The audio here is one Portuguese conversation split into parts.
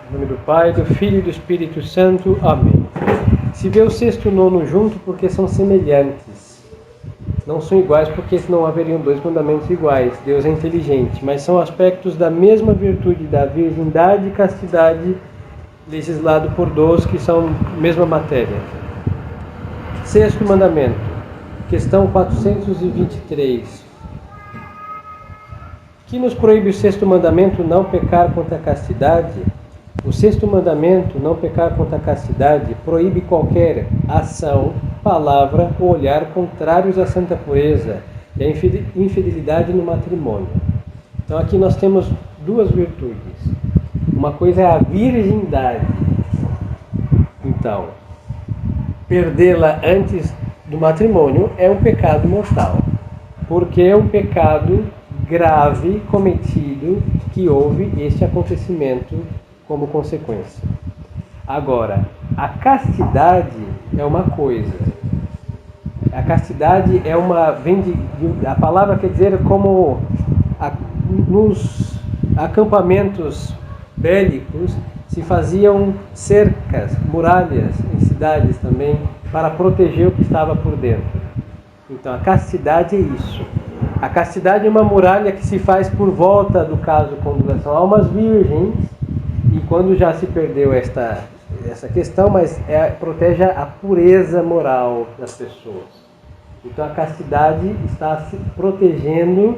Em nome do Pai, do Filho e do Espírito Santo. Amém. Se vê o sexto e o nono junto porque são semelhantes. Não são iguais porque senão haveriam dois mandamentos iguais. Deus é inteligente, mas são aspectos da mesma virtude da virgindade e castidade legislado por Deus, que são a mesma matéria. Sexto mandamento, questão 423. Que nos proíbe o sexto mandamento, não pecar contra a castidade? O sexto mandamento, não pecar contra a castidade, proíbe qualquer ação, palavra ou olhar contrários à santa pureza e à infidelidade no matrimônio. Então aqui nós temos duas virtudes. Uma coisa é a virgindade. Então, perdê-la antes do matrimônio é um pecado mortal, porque é um pecado grave cometido que houve este acontecimento como consequência. Agora, a castidade é uma coisa. A castidade é uma... a palavra quer dizer como nos acampamentos bélicos se faziam cercas, muralhas em cidades também, para proteger o que estava por dentro. Então, a castidade é isso. A castidade é uma muralha que se faz por volta do caso com relação a almas virgens, e quando já se perdeu essa questão, mas protege a pureza moral das pessoas. Então a castidade está se protegendo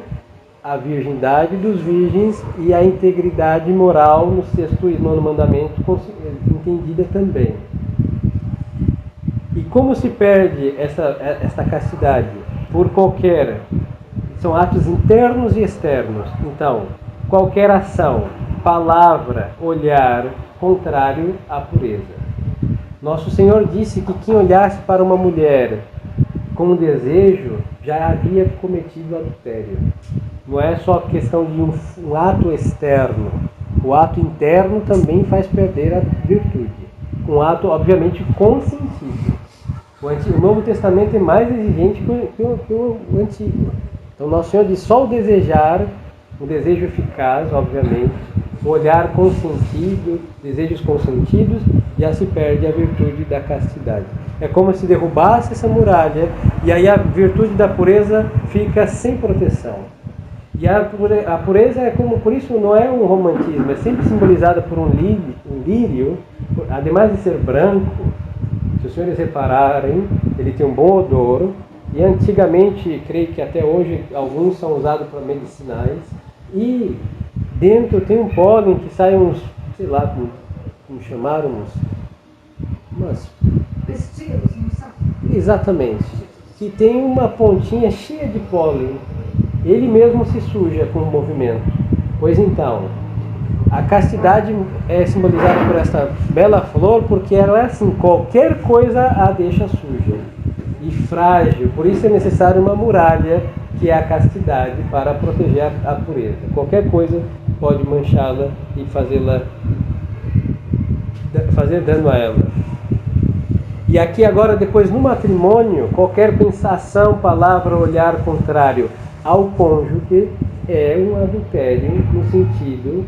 a virgindade dos virgens e a integridade moral no sexto e nono mandamento entendida também. E como se perde essa castidade? Por qualquer... São atos internos e externos. Então, qualquer ação, palavra, olhar contrário à pureza. Nosso Senhor disse que quem olhasse para uma mulher com desejo já havia cometido adultério. Não é só questão de um ato externo. O ato interno também faz perder a virtude. Um ato, obviamente, consentido. O Novo Testamento é mais exigente que o Antigo. Então, Nosso Senhor diz só o desejar, o desejo eficaz, obviamente, o olhar consentido, desejos consentidos, já se perde a virtude da castidade. É como se derrubasse essa muralha e aí a virtude da pureza fica sem proteção. E a pureza é como, por isso não é um romantismo, é sempre simbolizada por um lírio, ademais de ser branco. Se os senhores repararem, ele tem um bom odor. E antigamente, creio que até hoje, alguns são usados para medicinais. E dentro tem um pólen que sai uns, sei lá, como chamaram, umas... Pestilos, não sabe? Exatamente. Que tem uma pontinha cheia de pólen. Ele mesmo se suja com o movimento. Pois então, a castidade é simbolizada por essa bela flor, porque ela é assim, qualquer coisa a deixa suja e frágil. Por isso é necessário uma muralha, que é a castidade, para proteger a pureza. Qualquer coisa pode manchá-la e fazer dano a ela. E aqui agora, depois no matrimônio, qualquer pensação, palavra, olhar contrário ao cônjuge é um adultério no sentido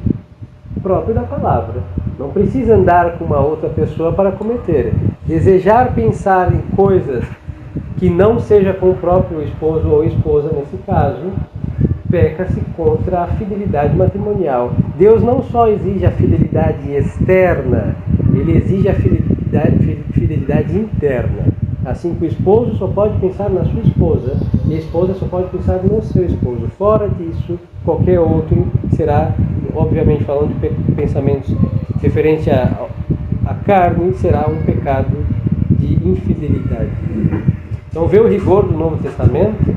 próprio da palavra. Não precisa andar com uma outra pessoa para cometer. Desejar pensar em coisas que não seja com o próprio esposo ou esposa, nesse caso, peca-se contra a fidelidade matrimonial. Deus não só exige a fidelidade externa, ele exige a fidelidade interna. Assim que o esposo só pode pensar na sua esposa e a esposa só pode pensar no seu esposo. Fora disso, qualquer outro será, obviamente falando de pensamentos referentes à carne, será um pecado de infidelidade. Então, ver o rigor do Novo Testamento,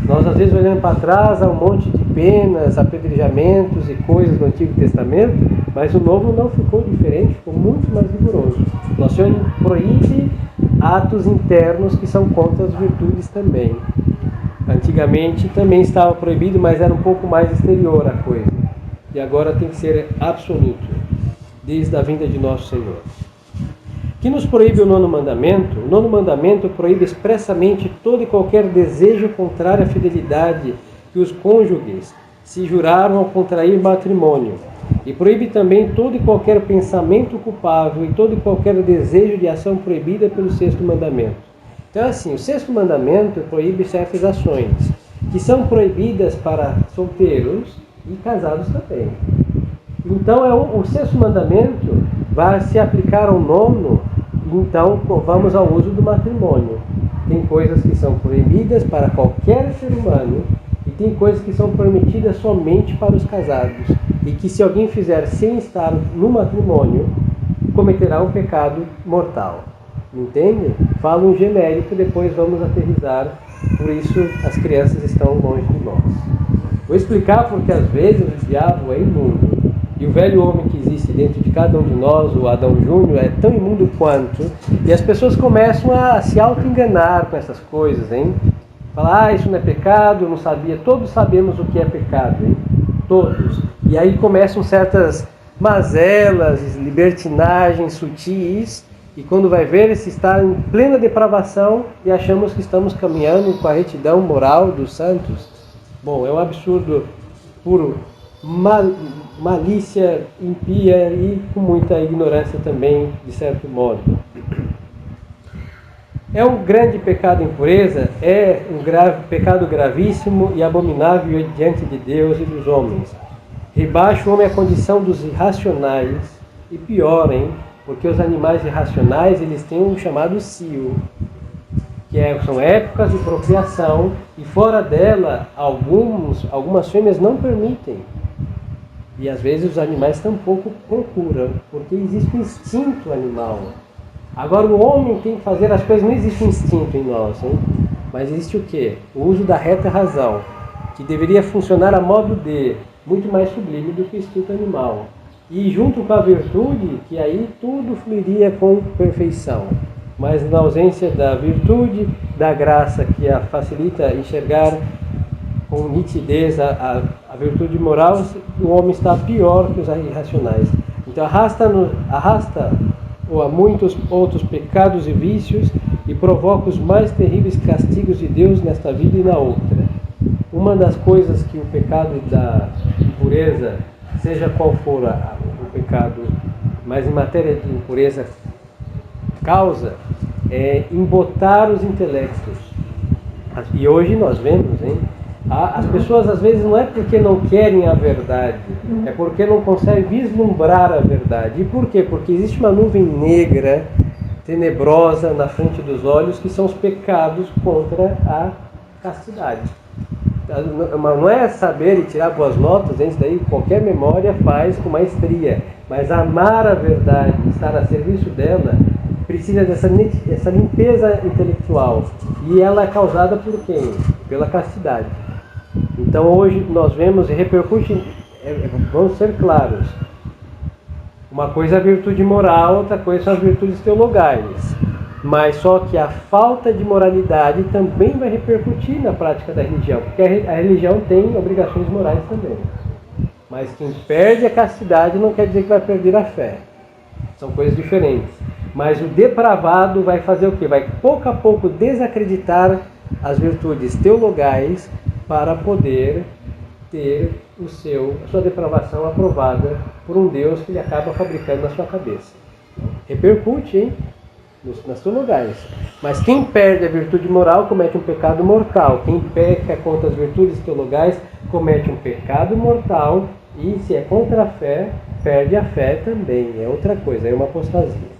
nós às vezes olhando para trás há um monte de penas, apedrejamentos e coisas do Antigo Testamento, mas o Novo não ficou diferente, ficou muito mais rigoroso. Nosso Senhor proíbe atos internos que são contra as virtudes também. Antigamente também estava proibido, mas era um pouco mais exterior a coisa. E agora tem que ser absoluto, desde a vinda de Nosso Senhor. Que nos proíbe o nono mandamento? O nono mandamento proíbe expressamente todo e qualquer desejo contrário à fidelidade que os cônjuges se juraram ao contrair matrimônio. E proíbe também todo e qualquer pensamento culpável e todo e qualquer desejo de ação proibida pelo sexto mandamento. Então, assim, o sexto mandamento proíbe certas ações que são proibidas para solteiros e casados também. Então, o sexto mandamento vai se aplicar ao nono. Então, vamos ao uso do matrimônio. Tem coisas que são proibidas para qualquer ser humano e tem coisas que são permitidas somente para os casados. E que se alguém fizer sem estar no matrimônio, cometerá um pecado mortal. Entende? Falo um genérico, depois vamos aterrissar. Por isso as crianças estão longe de nós. Vou explicar porque às vezes o diabo é imundo. E o velho homem que existe dentro de cada um de nós, o Adão Júnior, é tão imundo quanto. E as pessoas começam a se auto-enganar com essas coisas, hein? Falar, isso não é pecado, eu não sabia. Todos sabemos o que é pecado, hein? Todos. E aí começam certas mazelas, libertinagens sutis. E quando vai ver, se está em plena depravação e achamos que estamos caminhando com a retidão moral dos santos. Bom, é um absurdo puro. Malícia impia e com muita ignorância também, de certo modo. É um grande pecado impureza, é um pecado gravíssimo e abominável diante de Deus e dos homens. Rebaixa o homem à condição dos irracionais e pior, hein? Porque os animais irracionais, eles têm um chamado cio, que são épocas de procriação e fora dela algumas fêmeas não permitem. E às vezes os animais tampouco procuram, porque existe um instinto animal. Agora o homem tem que fazer as coisas, não existe um instinto em nós, hein? Mas existe o quê? O uso da reta razão, que deveria funcionar a modo de, muito mais sublime do que o instinto animal. E junto com a virtude, que aí tudo fluiria com perfeição. Mas na ausência da virtude, da graça que a facilita enxergar com nitidez a virtude moral, o homem está pior que os irracionais. Então arrasta a muitos outros pecados e vícios e provoca os mais terríveis castigos de Deus nesta vida e na outra. Uma das coisas que o pecado da impureza, seja qual for o pecado, mas em matéria de impureza causa, é embotar os intelectos. E hoje nós vemos, hein? As pessoas às vezes não é porque não querem a verdade, é porque não conseguem vislumbrar a verdade. E por quê? Porque existe uma nuvem negra, tenebrosa na frente dos olhos, que são os pecados contra a castidade. Não é saber e tirar boas notas, isso daí qualquer memória faz com maestria. Mas amar a verdade, estar a serviço dela, precisa dessa limpeza intelectual. E ela é causada por quem? Pela castidade. Então hoje nós vemos e repercute, vamos ser claros, uma coisa é a virtude moral, outra coisa são as virtudes teologais. Mas só que a falta de moralidade também vai repercutir na prática da religião, porque a religião tem obrigações morais também. Mas quem perde a castidade não quer dizer que vai perder a fé. São coisas diferentes. Mas o depravado vai fazer o quê? Vai pouco a pouco desacreditar as virtudes teologais para poder ter a sua depravação aprovada por um Deus que ele acaba fabricando na sua cabeça. Repercute, hein? Nas teologais. Mas quem perde a virtude moral comete um pecado mortal. Quem peca contra as virtudes teologais comete um pecado mortal. E se é contra a fé, perde a fé também. É outra coisa, é uma apostasia.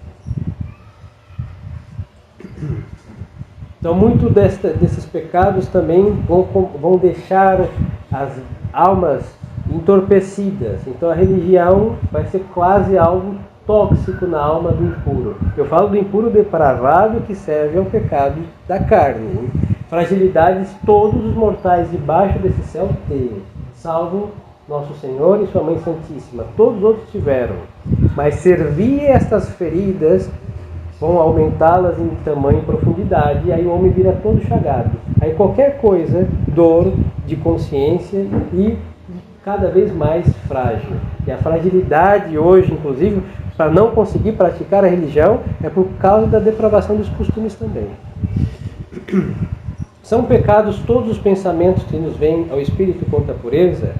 Então, muito desses pecados também vão deixar as almas entorpecidas. Então, a religião vai ser quase algo tóxico na alma do impuro. Eu falo do impuro depravado que serve ao pecado da carne. Fragilidades todos os mortais debaixo desse céu têm, salvo nosso Senhor e sua Mãe Santíssima. Todos os outros tiveram. Mas servir estas feridas vão aumentá-las em tamanho e profundidade, e aí o homem vira todo chagado. Aí qualquer coisa, dor de consciência e cada vez mais frágil. E a fragilidade hoje, inclusive, para não conseguir praticar a religião, é por causa da depravação dos costumes também. São pecados todos os pensamentos que nos vêm ao espírito contra a pureza,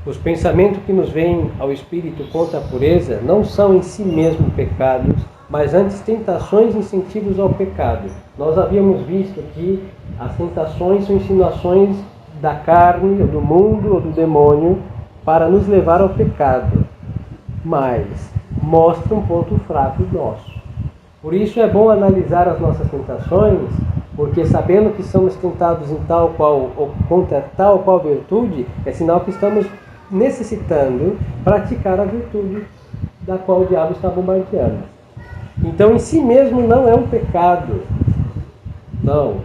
Os pensamentos que nos vêm ao espírito contra a pureza não são em si mesmos pecados, mas antes tentações e incentivos ao pecado. Nós havíamos visto que as tentações são insinuações da carne, ou do mundo, ou do demônio, para nos levar ao pecado, mas mostra um ponto fraco nosso. Por isso é bom analisar as nossas tentações, porque sabendo que somos tentados em tal qual, ou contra tal qual virtude, é sinal que estamos necessitando praticar a virtude da qual o diabo está bombardeando. Então em si mesmo não é um pecado, não,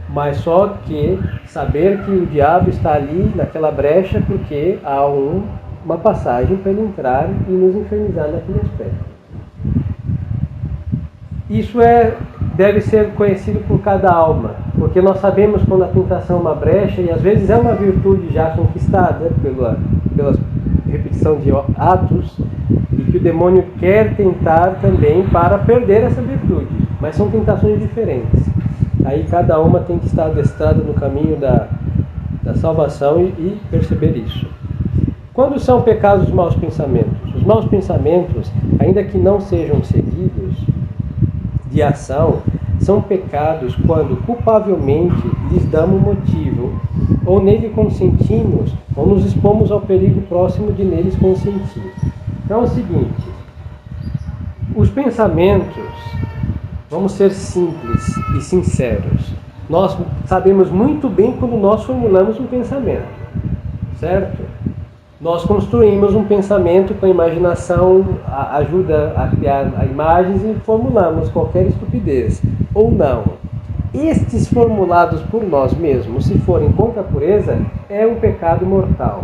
mas só que saber que o diabo está ali naquela brecha porque há uma passagem para ele entrar e nos infernizar naquele aspecto. Isso deve ser conhecido por cada alma, porque nós sabemos quando a tentação é uma brecha, e às vezes é uma virtude já conquistada pela repetição de atos, e que o demônio quer tentar também para perder essa virtude, mas são tentações diferentes. Aí cada alma tem que estar adestrada no caminho da salvação e perceber isso. Quando são pecados os maus pensamentos? Os maus pensamentos, ainda que não sejam seguidos de ação, são pecados quando culpavelmente lhes damos motivo, ou nele consentimos, ou nos expomos ao perigo próximo de neles consentir. Então é o seguinte, os pensamentos, vamos ser simples e sinceros, nós sabemos muito bem quando nós formulamos um pensamento, certo? Nós construímos um pensamento com a imaginação, ajuda a criar imagens e formulamos qualquer estupidez, ou não. Estes formulados por nós mesmos, se forem contra a pureza, é um pecado mortal.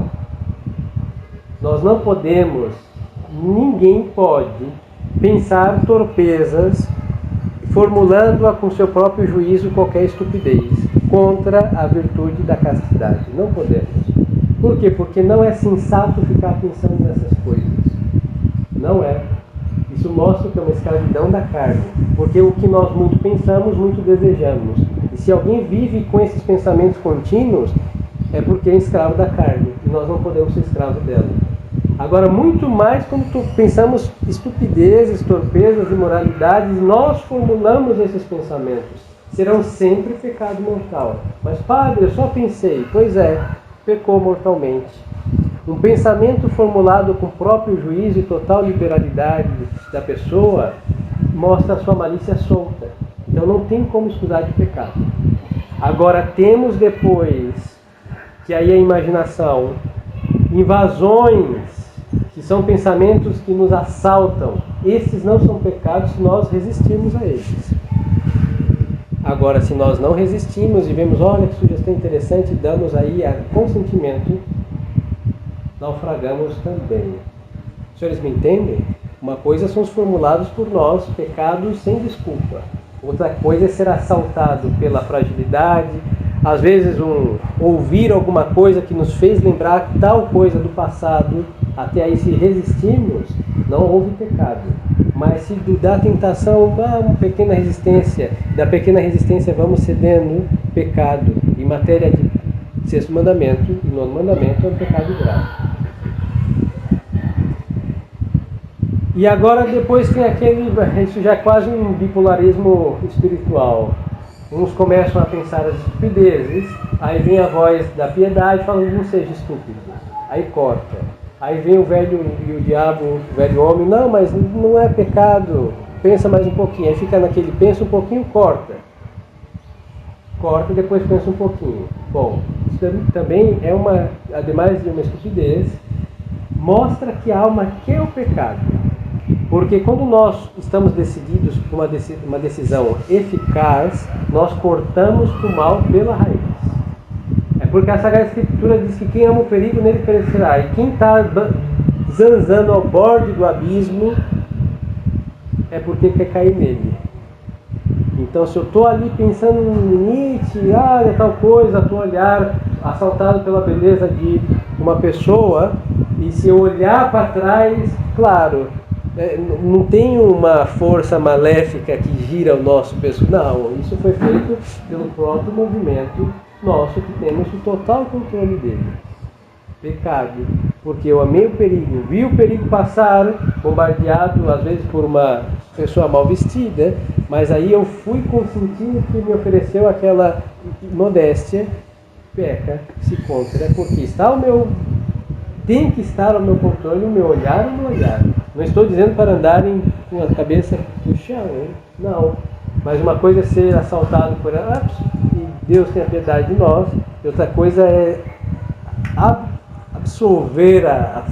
Nós não podemos, ninguém pode pensar torpezas, formulando-a com seu próprio juízo qualquer estupidez, contra a virtude da castidade. Não podemos. Por quê? Porque não é sensato ficar pensando nessas coisas. Não é. Isso mostra que é uma escravidão da carne. Porque o que nós muito pensamos, muito desejamos. E se alguém vive com esses pensamentos contínuos, é porque é escravo da carne. E nós não podemos ser escravos dela. Agora, muito mais quando pensamos estupidezes, torpezas, imoralidades, nós formulamos esses pensamentos. Serão sempre pecado mortal. Mas, padre, eu só pensei. Pois é. Pecou mortalmente. Um pensamento formulado com próprio juízo e total liberalidade da pessoa mostra a sua malícia solta. Então não tem como escusar de pecado. Agora temos depois, que aí é a imaginação, invasões, que são pensamentos que nos assaltam. Esses não são pecados se nós resistirmos a eles. Agora, se nós não resistimos e vemos, olha que sugestão interessante, damos aí a consentimento, naufragamos também. Os senhores me entendem? Uma coisa são os formulados por nós, pecados sem desculpa. Outra coisa é ser assaltado pela fragilidade, às vezes ouvir alguma coisa que nos fez lembrar tal coisa do passado, até aí se resistirmos, não houve pecado. Mas se da tentação, uma pequena resistência, da pequena resistência vamos cedendo pecado. Em matéria de sexto mandamento e nono mandamento é um pecado grave. E agora depois tem isso já é quase um bipolarismo espiritual. Uns começam a pensar as estupidezes, aí vem a voz da piedade falando, não seja estúpido. Aí corta. Aí vem o velho e o diabo, o velho homem, não, mas não é pecado, pensa mais um pouquinho. Aí fica naquele, pensa um pouquinho, corta. Corta e depois pensa um pouquinho. Bom, isso também é ademais de uma estupidez, mostra que a alma quer o pecado. Porque quando nós estamos decididos por uma decisão eficaz, nós cortamos o mal pela raiz. É porque a Sagrada Escritura diz que quem ama o perigo nele perecerá. E quem está zanzando ao borde do abismo é porque quer cair nele. Então se eu estou ali pensando no limite, é tal coisa, estou olhar assaltado pela beleza de uma pessoa, e se eu olhar para trás, claro, não tem uma força maléfica que gira o nosso pescoço. Não, isso foi feito pelo próprio movimento nosso, que temos o total controle dele. Pecado. porque eu amei o perigo, vi o perigo passar, bombardeado às vezes por uma pessoa mal vestida, mas aí eu fui consentindo que me ofereceu aquela modéstia, peca, se contra, porque tem que estar ao meu controle o meu olhar ou o meu olhar. Não estou dizendo para andarem com a cabeça no chão, hein? Não. Mas uma coisa é ser assaltado por e Deus tenha piedade de nós, e outra coisa é absorver a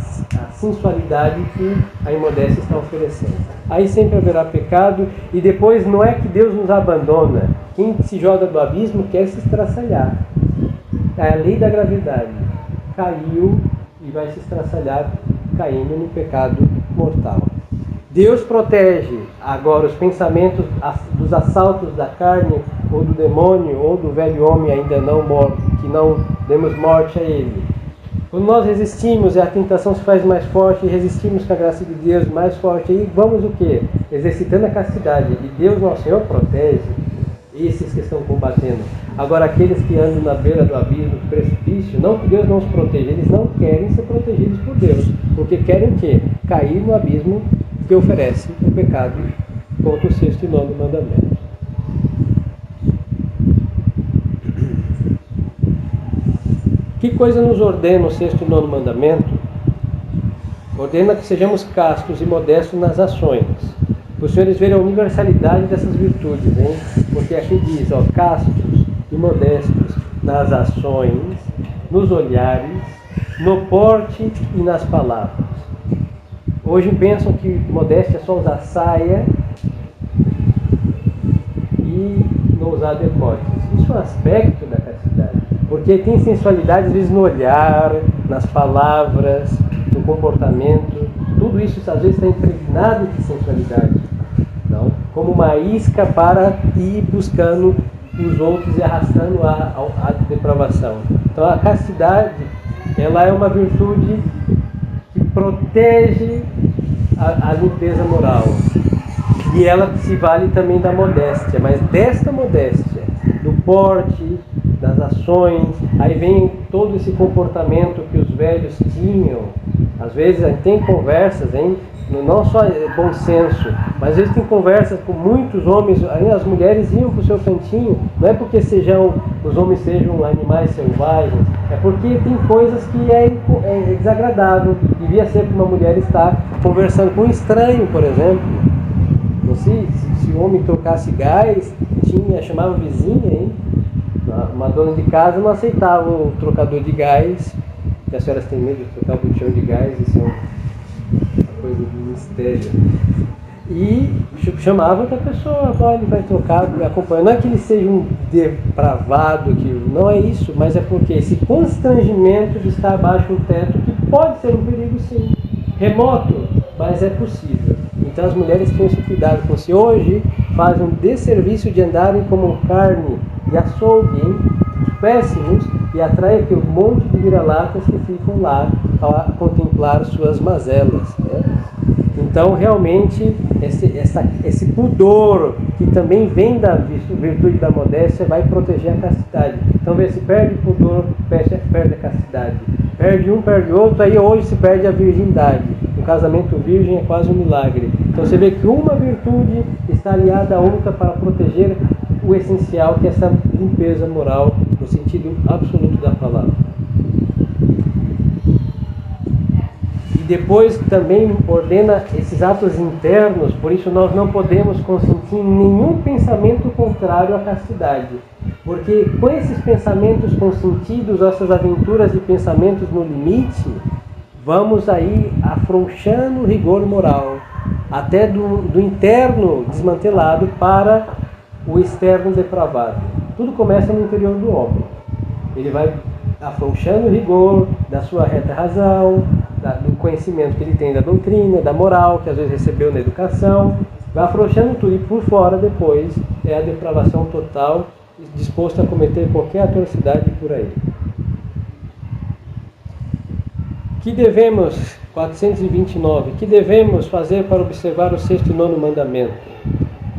sensualidade que a imodéstia está oferecendo. Aí sempre haverá pecado, e depois não é que Deus nos abandona. Quem se joga do abismo quer se estraçalhar. É a lei da gravidade. Caiu e vai se estraçalhar, caindo no pecado mortal. Deus protege agora os pensamentos dos assaltos da carne, ou do demônio, ou do velho homem ainda não morto, que não demos morte a ele. Quando nós resistimos e a tentação se faz mais forte, e resistimos com a graça de Deus mais forte, aí vamos o quê? Exercitando a castidade. E Deus, nosso Senhor, protege esses que estão combatendo. Agora, aqueles que andam na beira do abismo, do precipício, não que Deus não os proteja, eles não querem ser protegidos por Deus, porque querem o quê? Cair no abismo que oferece o pecado contra o 6º e 9º mandamento. Que coisa nos ordena o 6º e 9º mandamento? Ordena que sejamos castos e modestos nas ações. Para os senhores verem a universalidade dessas virtudes, hein? Porque aqui diz, castos e modestos nas ações, nos olhares, no porte e nas palavras. Hoje pensam que modéstia é só usar saia e não usar decotes. Isso é um aspecto da castidade, porque tem sensualidade às vezes no olhar, nas palavras, no comportamento. Tudo isso às vezes está impregnado de sensualidade, não? Como uma isca para ir buscando os outros e arrastando a depravação. Então a castidade, ela é uma virtude que protege a limpeza moral. E ela se vale também da modéstia, mas desta modéstia, do porte, das ações, aí vem todo esse comportamento que os velhos tinham. Às vezes a gente tem conversas, hein? Não só bom senso, mas às vezes tem conversas com muitos homens, aí as mulheres iam para o seu cantinho, não é porque os homens sejam animais selvagens, é porque tem coisas que é desagradável. Devia ser para uma mulher estar conversando com um estranho, por exemplo. Não sei, se o homem trocasse gás, chamava vizinha, hein? Uma dona de casa não aceitava o trocador de gás, que as senhoras têm medo de trocar o botijão de gás, isso é uma coisa de mistério. E chamava outra pessoa, ele vai trocar, me acompanha. Não é que ele seja um depravado, não é isso, mas é porque esse constrangimento de estar abaixo do teto, que pode ser um perigo sim, remoto, mas é possível. Então as mulheres têm esse cuidado, como se hoje fazem um desserviço de andarem como carne e açougue, péssimos, e atrai aqui um monte de vira-latas que ficam lá a contemplar suas mazelas, né? Então realmente esse pudor que também vem da virtude da modéstia vai proteger a castidade. Então vê, se perde o pudor, perde a castidade, perde um, perde outro, aí hoje se perde a virgindade. O casamento virgem é quase um milagre. Então você vê que uma virtude está aliada à outra para proteger o essencial, que é essa limpeza moral no sentido absoluto da palavra. E depois também ordena esses atos internos, por isso nós não podemos consentir nenhum pensamento contrário à castidade, porque com esses pensamentos consentidos, essas aventuras e pensamentos no limite, vamos aí afrouxando o rigor moral, até do interno desmantelado para o externo depravado. Tudo começa no interior do homem. Ele vai afrouxando o rigor da sua reta razão, do conhecimento que ele tem da doutrina, da moral, que às vezes recebeu na educação, vai afrouxando tudo, e por fora depois é a depravação total, disposto a cometer qualquer atrocidade por aí. Que devemos, 429, que devemos fazer para observar o 6º e 9º mandamento?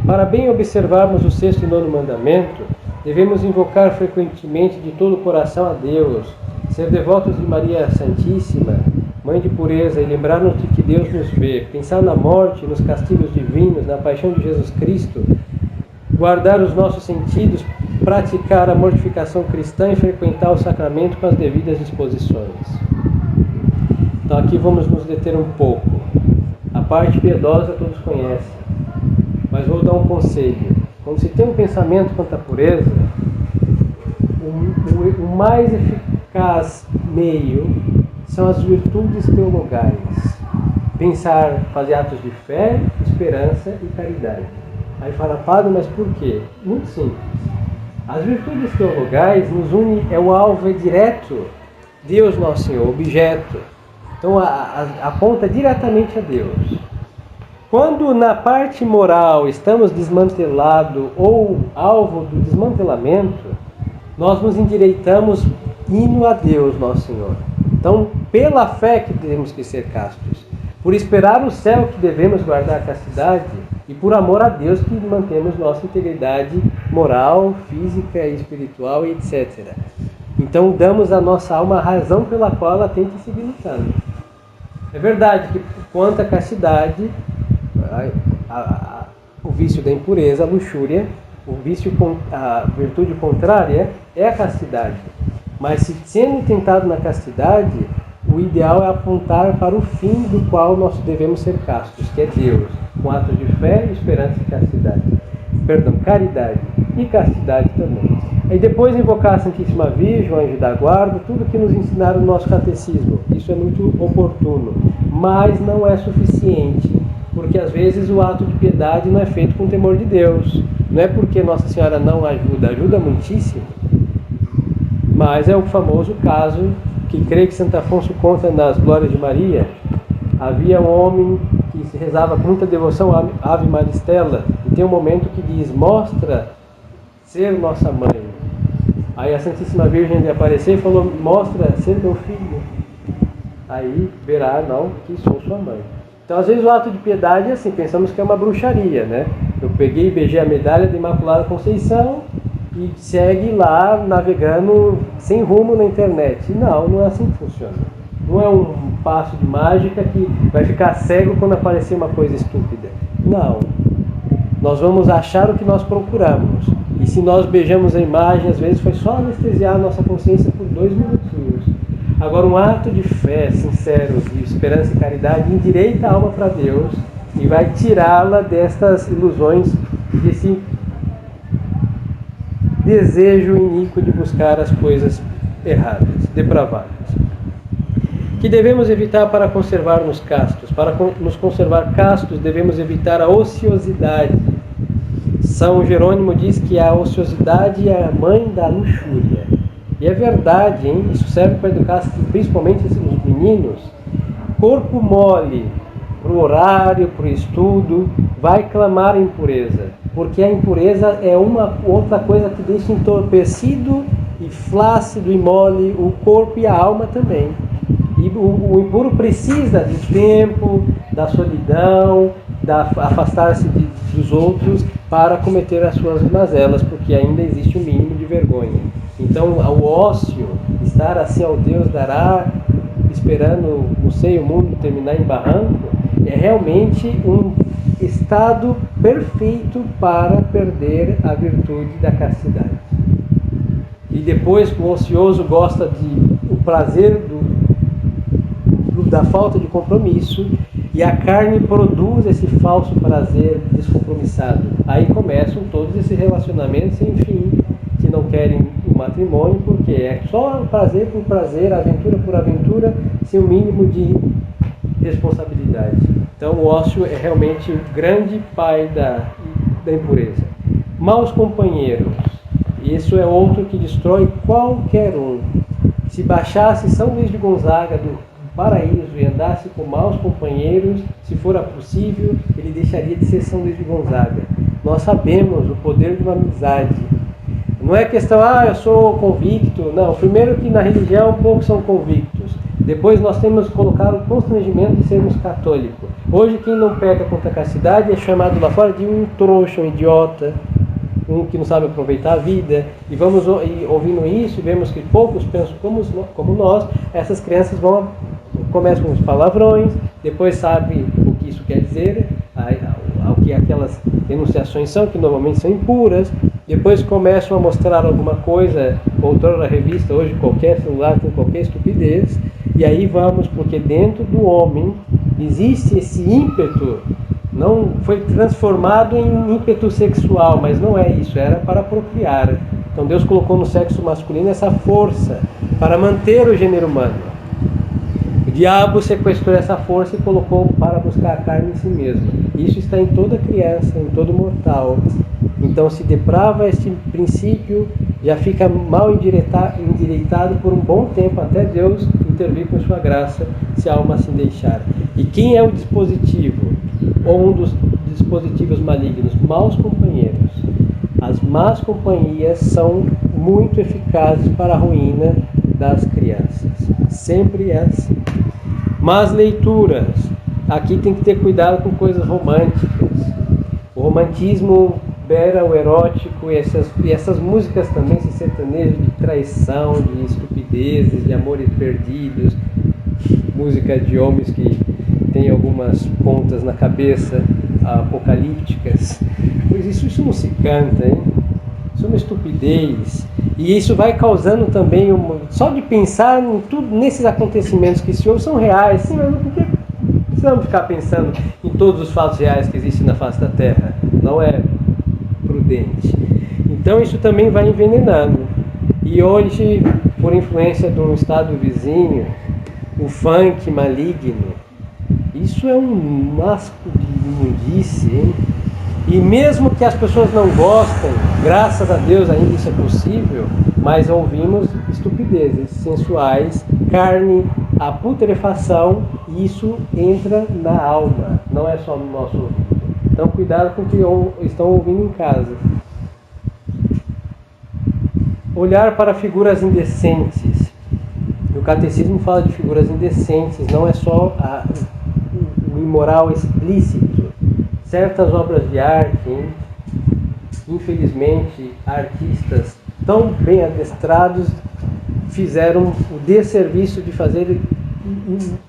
Para bem observarmos o 6º e 9º mandamento, devemos invocar frequentemente de todo o coração a Deus, ser devotos de Maria Santíssima, Mãe de pureza, e lembrar-nos de que Deus nos vê, pensar na morte, nos castigos divinos, na paixão de Jesus Cristo, guardar os nossos sentidos, praticar a mortificação cristã e frequentar o sacramento com as devidas disposições. Então aqui vamos nos deter um pouco. A parte piedosa todos conhecem, mas vou dar um conselho. Quando se tem um pensamento quanto à pureza, o mais eficaz meio são as virtudes teologais. Pensar, fazer atos de fé, esperança e caridade. Aí fala, padre, mas por quê? Muito simples. As virtudes teologais nos unem, o alvo é direto, Deus Nosso Senhor, objeto. Então aponta diretamente a Deus. Quando na parte moral estamos desmantelados ou alvo do desmantelamento, nós nos endireitamos indo a Deus Nosso Senhor. Então, pela fé que temos que ser castos, por esperar o céu que devemos guardar a castidade, e por amor a Deus que mantemos nossa integridade moral, física, espiritual e etc. Então damos à nossa alma a razão pela qual ela tem que seguir lutando. É verdade que quanto à castidade, o vício da impureza, a luxúria, a virtude contrária é a castidade. Mas se sendo tentado na castidade, o ideal é apontar para o fim do qual nós devemos ser castos, que é Deus, com atos de fé, esperança e castidade. Caridade e castidade também. Aí depois invocar a Santíssima Virgem, o anjo da guarda, tudo que nos ensinaram no nosso catecismo. Isso é muito oportuno, mas não é suficiente, porque às vezes o ato de piedade não é feito com temor de Deus. Não é porque Nossa Senhora não ajuda, ajuda muitíssimo, mas é o famoso caso que creio que Santo Afonso conta nas Glórias de Maria. Havia um homem que se rezava com muita devoção a Ave Maristela, e tem um momento que diz, mostra ser nossa mãe. Aí a Santíssima Virgem lhe apareceu e falou, mostra ser meu filho. Aí verá, não, que sou sua mãe. Então às vezes o ato de piedade é assim, pensamos que é uma bruxaria, né? Eu peguei e beijei a medalha da Imaculada Conceição e segue lá navegando sem rumo na internet. Não, não é assim que funciona. Não é um passo de mágica que vai ficar cego quando aparecer uma coisa estúpida. Não. Nós vamos achar o que nós procuramos. E se nós beijamos a imagem, às vezes foi só anestesiar a nossa consciência por 2 minutinhos. Agora, um ato de fé sincero, de esperança e caridade, endireita a alma para Deus e vai tirá-la destas ilusões, desse desejo iníquo de buscar as coisas erradas, depravadas. Que devemos evitar para conservar-nos castos? Para nos conservar castos, devemos evitar a ociosidade. São Jerônimo diz que a ociosidade é a mãe da luxúria. E é verdade, hein? Isso serve para educar principalmente os meninos. Corpo mole para o horário, para o estudo, vai clamar a impureza. Porque a impureza é uma outra coisa que deixa entorpecido e flácido e mole o corpo e a alma também. E o impuro precisa do tempo, da solidão, afastar-se dos outros para cometer as suas mazelas, porque ainda existe um mínimo de vergonha. Então, o ócio, estar assim ao Deus dará, esperando o seio mundo terminar em barranco, é realmente um estado perfeito para perder a virtude da castidade. E depois o ocioso gosta o prazer da falta de compromisso, e a carne produz esse falso prazer descompromissado. Aí começam todos esses relacionamentos sem fim, que não querem o matrimônio, porque é só prazer por prazer, aventura por aventura, sem o mínimo de responsabilidade. Então o ócio é realmente o grande pai da impureza. Maus companheiros, isso é outro que destrói qualquer um. Se baixasse São Luís de Gonzaga do paraíso e andasse com maus companheiros, se fora possível, ele deixaria de ser São Luís de Gonzaga. Nós sabemos o poder de uma amizade. Não é questão, eu sou convicto. Não, primeiro que na religião poucos são convictos. Depois nós temos que colocar o constrangimento de sermos católicos. Hoje quem não peca contra a castidade é chamado lá fora de um trouxa, um idiota. um que não sabe aproveitar a vida, e vamos ouvindo isso e vemos que poucos pensam como nós. Essas crianças começam com os palavrões, depois sabem o que isso quer dizer, ao que aquelas enunciações são, que normalmente são impuras, depois começam a mostrar alguma coisa, outrora revista, hoje qualquer celular com qualquer estupidez, e aí vamos, porque dentro do homem existe esse ímpeto, não foi transformado em ímpeto sexual, mas não é isso, era para procriar. Então Deus colocou no sexo masculino essa força para manter o gênero humano. O diabo sequestrou essa força e colocou para buscar a carne em si mesmo. Isso está em toda criança, em todo mortal. Então se deprava este princípio, já fica mal endireitado por um bom tempo, até Deus intervir com sua graça, se a alma assim deixar. E quem é o dispositivo? Ou um dos dispositivos malignos? Maus companheiros. As más companhias são muito eficazes para a ruína das crianças. Sempre é assim. Más leituras. Aqui tem que ter cuidado com coisas românticas. O romantismo beira o erótico, e essas músicas também, esse sertanejo de traição, de estupidezes, de amores perdidos, música de homens que tem algumas pontas na cabeça apocalípticas. Pois isso não se canta, hein? Isso é uma estupidez. E isso vai causando também, só de pensar em tudo, nesses acontecimentos que se ouvem, são reais. Sim, mas por que precisamos ficar pensando em todos os fatos reais que existem na face da Terra? Não é prudente. Então isso também vai envenenando. E hoje, por influência de um estado vizinho, o funk maligno, isso é um masco de imundície, hein? E mesmo que as pessoas não gostem, graças a Deus ainda isso é possível, mas ouvimos estupidezes sensuais, carne, a putrefação, e isso entra na alma, não é só no nosso ouvido. Então cuidado com o que estão ouvindo em casa. Olhar para figuras indecentes. O catecismo fala de figuras indecentes, não é só o imoral explícito. Certas obras de arte, infelizmente, artistas tão bem adestrados fizeram o desserviço de fazer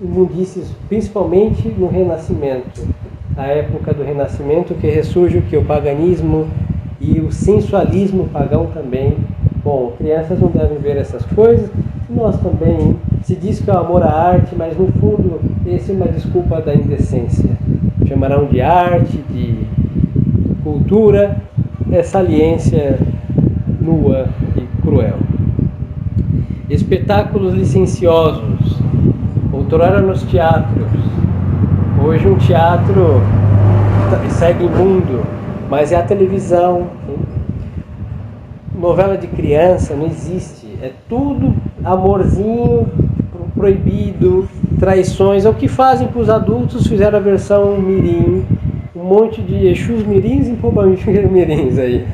imundícies, principalmente no Renascimento. A época do Renascimento, que ressurge o que? O paganismo e o sensualismo pagão também. Bom, crianças não devem ver essas coisas, nós também. Se diz que é o amor à arte, mas no fundo essa é uma desculpa da indecência. Chamarão de arte, de cultura, é saliência nua e cruel. Espetáculos licenciosos. Outrora nos teatros. Hoje um teatro segue imundo, mas é a televisão. Novela de criança não existe. É tudo amorzinho proibido, traições. É o que fazem para os adultos, fizeram a versão mirim. Um monte de Exus mirins e Pombagira mirins aí.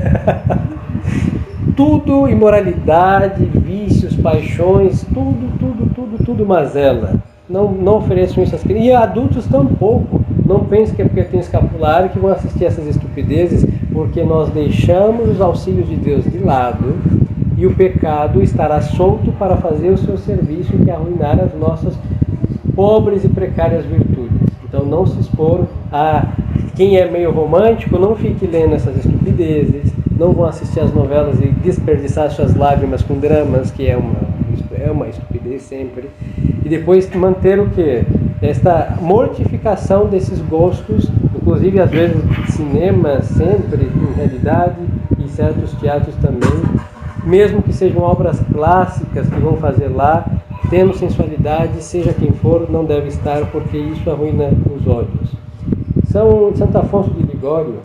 Tudo imoralidade, vícios, paixões, tudo mazela. Não ofereçam isso às crianças. E adultos tampouco. Não pensem que é porque tem escapulário que vão assistir essas estupidezes, porque nós deixamos os auxílios de Deus de lado e o pecado estará solto para fazer o seu serviço, que é arruinar as nossas pobres e precárias virtudes. Então não se expor a quem é meio romântico, não fique lendo essas estupidezes, não vão assistir as novelas e desperdiçar suas lágrimas com dramas, que é uma estupidez sempre. E depois manter o quê? Esta mortificação desses gostos, inclusive às vezes cinema sempre, em realidade, e certos teatros também, mesmo que sejam obras clássicas que vão fazer lá, tendo sensualidade, seja quem for, não deve estar, porque isso arruina os olhos. Santo Afonso de Ligório,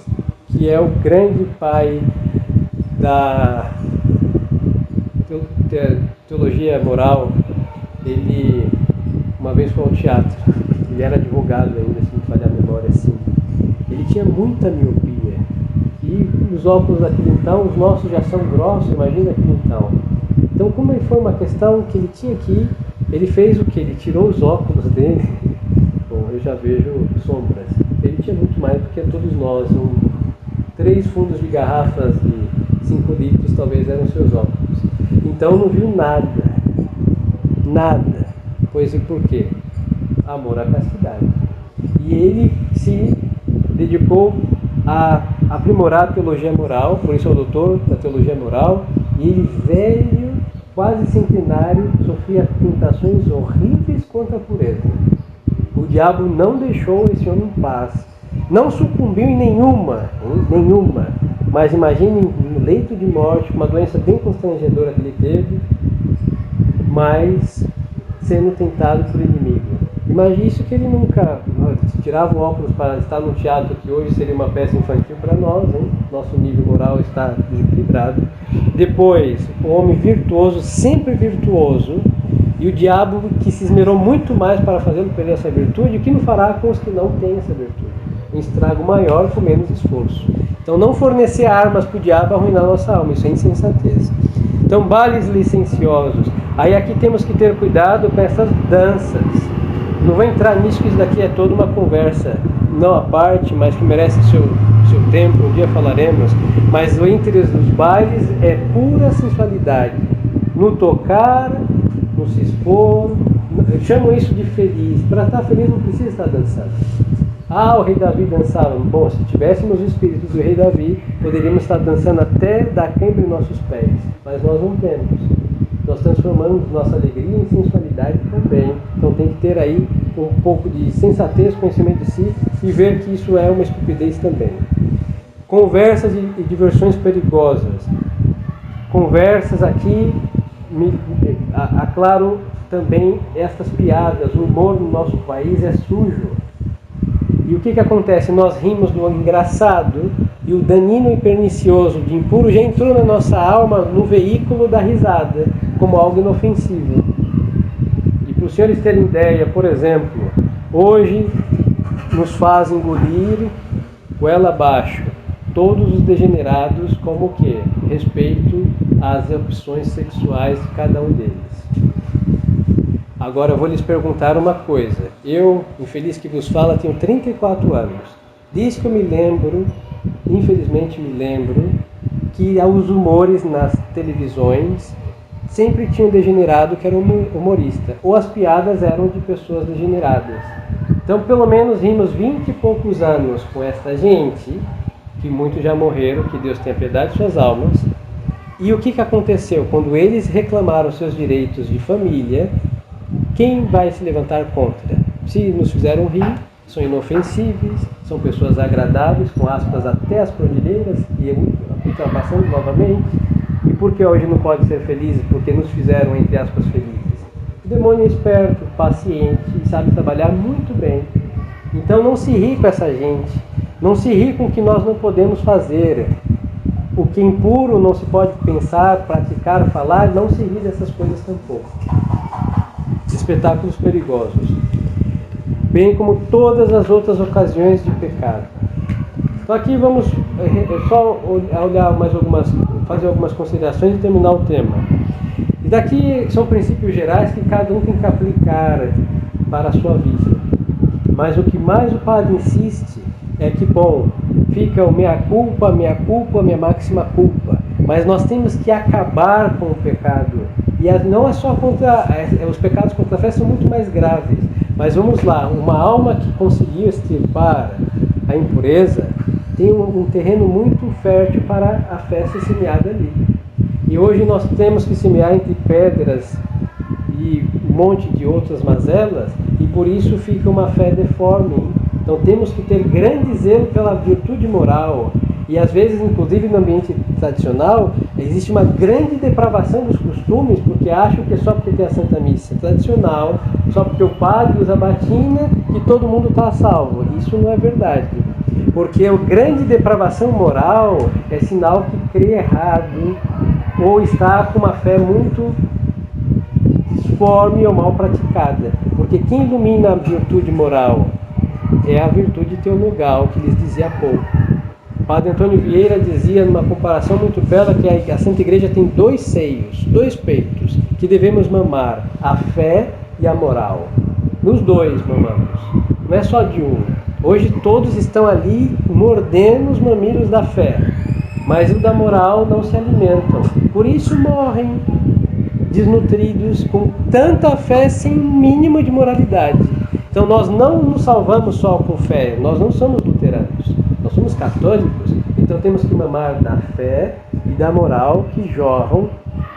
que é o grande pai da teologia moral, ele uma vez foi ao teatro, ele era advogado ainda, se não falhar a memória assim. Ele tinha muita miopia, e os óculos daquele então, os nossos já são grossos, imagina aquele então. Então, como foi uma questão que ele tinha que, ele fez o que? Ele tirou os óculos dele. Bom, eu já vejo sombras. Ele tinha muito mais do que todos nós. 3 fundos de garrafas de 5 litros talvez eram seus óculos. Então não viu nada. Nada. Pois e por quê? Amor à castidade. E ele se dedicou a aprimorar a teologia moral, por isso é o doutor da teologia moral, e ele, velho, quase centenário, sofria tentações horríveis contra a pureza. O diabo não deixou esse homem em paz, não sucumbiu em nenhuma, mas imagine no leito de morte, uma doença bem constrangedora que ele teve, mas sendo tentado por inimigo. Imagine isso, que ele nunca tirava o óculos para estar no teatro, que hoje seria uma peça infantil para nós, hein? Nosso nível moral está desequilibrado. Depois, o homem virtuoso, sempre virtuoso, e o diabo que se esmerou muito mais para fazê-lo perder essa virtude, o que não fará com os que não têm essa virtude? Um estrago maior com menos esforço. Então não fornecer armas para o diabo arruinar nossa alma, isso é insensatez. Então bailes licenciosos, aí aqui temos que ter cuidado com essas danças. Não vou entrar nisso, que isso daqui é toda uma conversa, não à parte, mas que merece seu tempo, um dia falaremos. Mas entre os bailes é pura sensualidade, no tocar, no se expor. Eu chamo isso de feliz. Para estar feliz não precisa estar dançando. Ah, o rei Davi dançava. Bom, se tivéssemos o espírito do rei Davi, poderíamos estar dançando até dar cãibra em nossos pés, mas nós não temos. Nós transformamos nossa alegria em sensualidade também. Então tem que ter aí um pouco de sensatez, conhecimento de si, e ver que isso é uma estupidez também. Conversas e diversões perigosas. Conversas aqui, aclaro também estas piadas. O humor no nosso país é sujo. E o que acontece? Nós rimos do engraçado, e o danino e pernicioso de impuro já entrou na nossa alma no veículo da risada, como algo inofensivo. E para os senhores terem ideia, por exemplo, hoje nos faz engolir goela abaixo todos os degenerados, como o quê? Respeito às opções sexuais de cada um deles. Agora eu vou lhes perguntar uma coisa. Eu, infeliz que vos fala, tenho 34 anos. Diz que eu me lembro, infelizmente me lembro, que os humores nas televisões sempre tinham degenerado que era um humorista. Ou as piadas eram de pessoas degeneradas. Então pelo menos rimos 20 e poucos anos com esta gente, que muitos já morreram, que Deus tenha piedade de suas almas. E o que aconteceu? Quando eles reclamaram seus direitos de família, quem vai se levantar contra? Se nos fizeram rir, são inofensíveis, são pessoas agradáveis, com aspas até as cordilheiras, e eu ultrapassando novamente. E por que hoje não pode ser felizes? Porque nos fizeram, entre aspas, felizes. O demônio é esperto, paciente e sabe trabalhar muito bem. Então não se ri com essa gente, não se ri com o que nós não podemos fazer. O que é impuro não se pode pensar, praticar, falar, não se ri dessas coisas tampouco. Espetáculos perigosos, bem como todas as outras ocasiões de pecado. Então aqui vamos só olhar mais fazer algumas considerações e terminar o tema. E daqui são princípios gerais que cada um tem que aplicar para a sua vida. Mas o que mais o padre insiste é que, bom, fica o minha culpa, minha máxima culpa. Mas nós temos que acabar com o pecado. E não é só contra... os pecados contra a fé são muito mais graves. Mas vamos lá, uma alma que conseguiu extirpar a impureza tem um terreno muito fértil para a fé ser semeada ali. E hoje nós temos que semear entre pedras e um monte de outras mazelas, e por isso fica uma fé deforme. Então temos que ter grande zelo pela virtude moral. E às vezes, inclusive no ambiente tradicional, existe uma grande depravação dos costumes, porque acham que é só porque tem a Santa Missa tradicional, só porque o padre usa batina, que todo mundo está salvo. Isso não é verdade. Porque a grande depravação moral é sinal que crê errado, ou está com uma fé muito disforme ou mal praticada. Porque quem ilumina a virtude moral é a virtude teologal, que lhes dizia há pouco. O padre Antônio Vieira dizia, numa comparação muito bela, que a Santa Igreja tem 2 seios, 2 peitos, que devemos mamar, a fé e a moral. Nos 2 mamamos, não é só de um. Hoje todos estão ali mordendo os mamilos da fé, mas o da moral não se alimentam. Por isso morrem desnutridos, com tanta fé, sem mínimo de moralidade. Então nós não nos salvamos só com fé, nós não somos luteranos, nós somos católicos, então temos que mamar da fé e da moral que jorram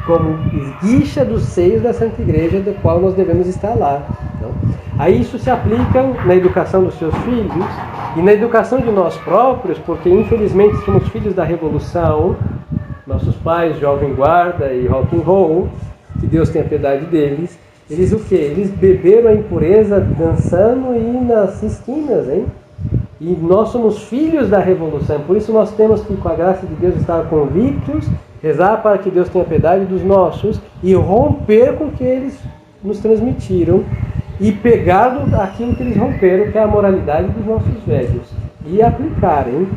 como esguicha dos seios da Santa Igreja, da qual nós devemos estar lá. Então, aí isso se aplica na educação dos seus filhos e na educação de nós próprios, porque infelizmente somos filhos da Revolução, nossos pais, Jovem Guarda e Rock and Roll, que Deus tenha piedade deles. Eles o quê? Eles beberam a impureza dançando e nas esquinas, hein? E nós somos filhos da Revolução, por isso nós temos que, com a graça de Deus, estar convictos, rezar para que Deus tenha piedade dos nossos e romper com o que eles nos transmitiram e pegar aquilo que eles romperam, que é a moralidade dos nossos velhos, e aplicarem.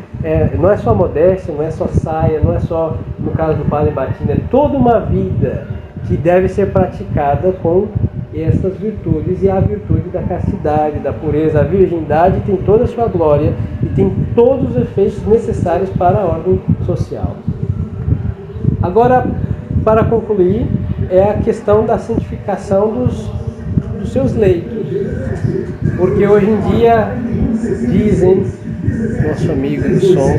Não é só modéstia, não é só saia, não é só, no caso do Padre Batina, é toda uma vida que deve ser praticada com essas virtudes, e a virtude da castidade, da pureza, a virgindade tem toda a sua glória e tem todos os efeitos necessários para a ordem social. Agora, para concluir, é a questão da santificação dos seus leitos, porque hoje em dia dizem, nosso amigo do som,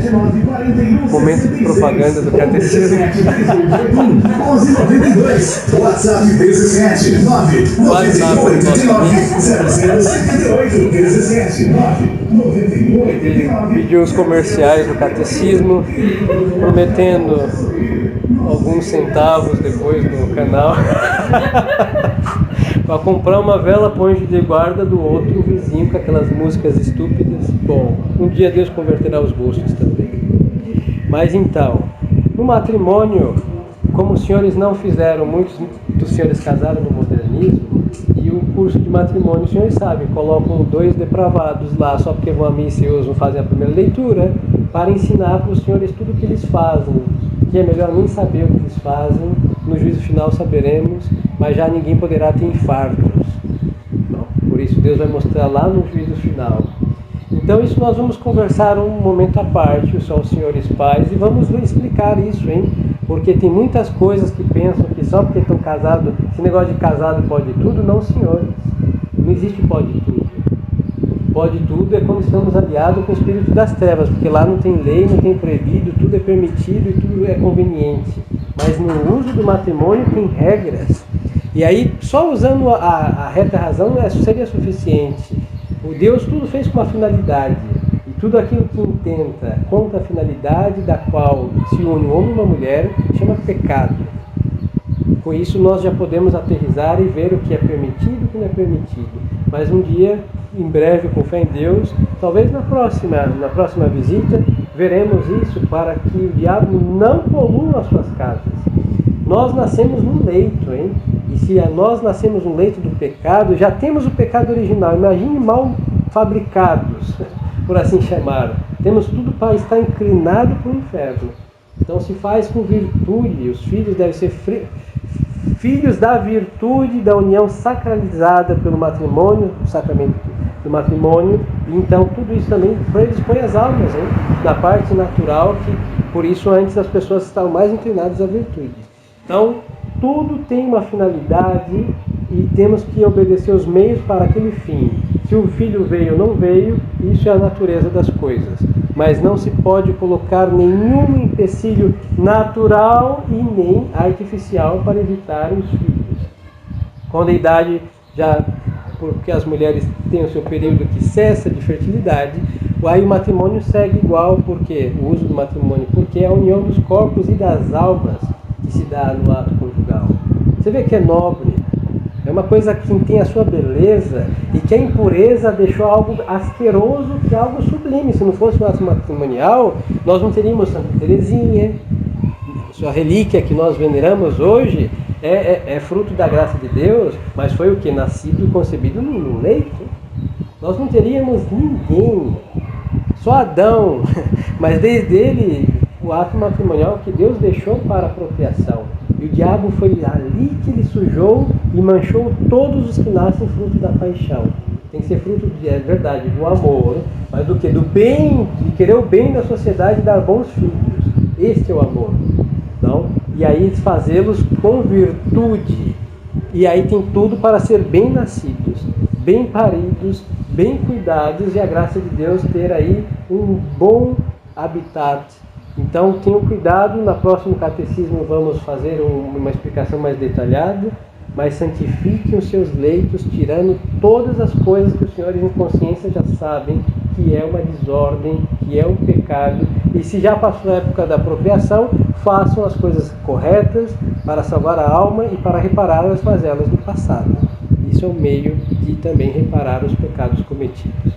momento de propaganda do catecismo. 1192, WhatsApp 17 Pediu os comerciais do catecismo, prometendo alguns centavos depois no canal para comprar uma vela para o anjo de guarda do outro vizinho com aquelas músicas estúpidas. Bom, um dia Deus converterá os gostos também. Mas então, no matrimônio, como os senhores não fizeram, muitos dos senhores casaram no modernismo, e o curso de matrimônio, os senhores sabem, colocam dois depravados lá só porque vão à missa e não fazem a primeira leitura, para ensinar para os senhores tudo o que eles fazem, que é melhor nem saber o que eles fazem, no juízo final saberemos, mas já ninguém poderá ter infartos. Não. Por isso Deus vai mostrar lá no juízo final. Então isso nós vamos conversar um momento à parte, só os senhores pais, e vamos explicar isso, hein? Porque tem muitas coisas que pensam que só porque estão casados, esse negócio de casado pode tudo, não, senhores. Não existe pode tudo. Pode tudo é quando estamos aliados com o espírito das trevas, porque lá não tem lei, não tem proibido, tudo é permitido e tudo é conveniente. Mas no uso do matrimônio tem regras. E aí, só usando a reta razão seria suficiente. O Deus tudo fez com uma finalidade. E tudo aquilo que intenta contra a finalidade da qual se une um homem e uma mulher, chama pecado. Com isso nós já podemos aterrissar e ver o que é permitido e o que não é permitido. Mas um dia, em breve, com fé em Deus, talvez na próxima visita, veremos isso para que o diabo não polua as suas casas. Nós nascemos num leito, hein? E se nós nascemos num leito do pecado, já temos o pecado original. Imagine mal fabricados, por assim chamar. Temos tudo para estar inclinado para o inferno. Então se faz com virtude. Os filhos devem ser filhos da virtude, da união sacralizada pelo matrimônio, o sacramento do matrimônio. E então tudo isso também predispõe as almas, hein? Na parte natural, que por isso antes as pessoas estavam mais inclinadas à virtude. Então tudo tem uma finalidade e temos que obedecer os meios para aquele fim. Se o filho veio ou não veio, isso é a natureza das coisas. Mas não se pode colocar nenhum empecilho natural e nem artificial para evitar os filhos. Quando a idade já, porque as mulheres têm o seu período que cessa de fertilidade, aí o matrimônio segue igual, porque o uso do matrimônio, porque é a união dos corpos e das almas que se dá no ato conjugal. Você vê que é nobre, é uma coisa que tem a sua beleza, e que a impureza deixou algo asqueroso, que é algo sublime. Se não fosse o ato matrimonial, nós não teríamos Santa Teresinha. Sua relíquia que nós veneramos hoje é fruto da graça de Deus, mas foi o que? Nascido e concebido num leito. Nós não teríamos ninguém, só Adão, mas desde ele o ato matrimonial que Deus deixou para a procriação. E o diabo foi ali que ele sujou e manchou todos os que nascem fruto da paixão. Tem que ser fruto, é verdade, do amor, mas do que? Do bem, de querer o bem da sociedade e dar bons filhos. Este é o amor. Não? E aí fazê-los com virtude. E aí tem tudo para ser bem nascidos, bem paridos, bem cuidados e a graça de Deus ter aí um bom habitat. Então tenham cuidado, no próximo catecismo vamos fazer uma explicação mais detalhada, mas santifiquem os seus leitos, tirando todas as coisas que os senhores em consciência já sabem que é uma desordem, que é um pecado, e se já passou a época da procriação, façam as coisas corretas para salvar a alma e para reparar as mazelas do passado. Isso é um meio de também reparar os pecados cometidos.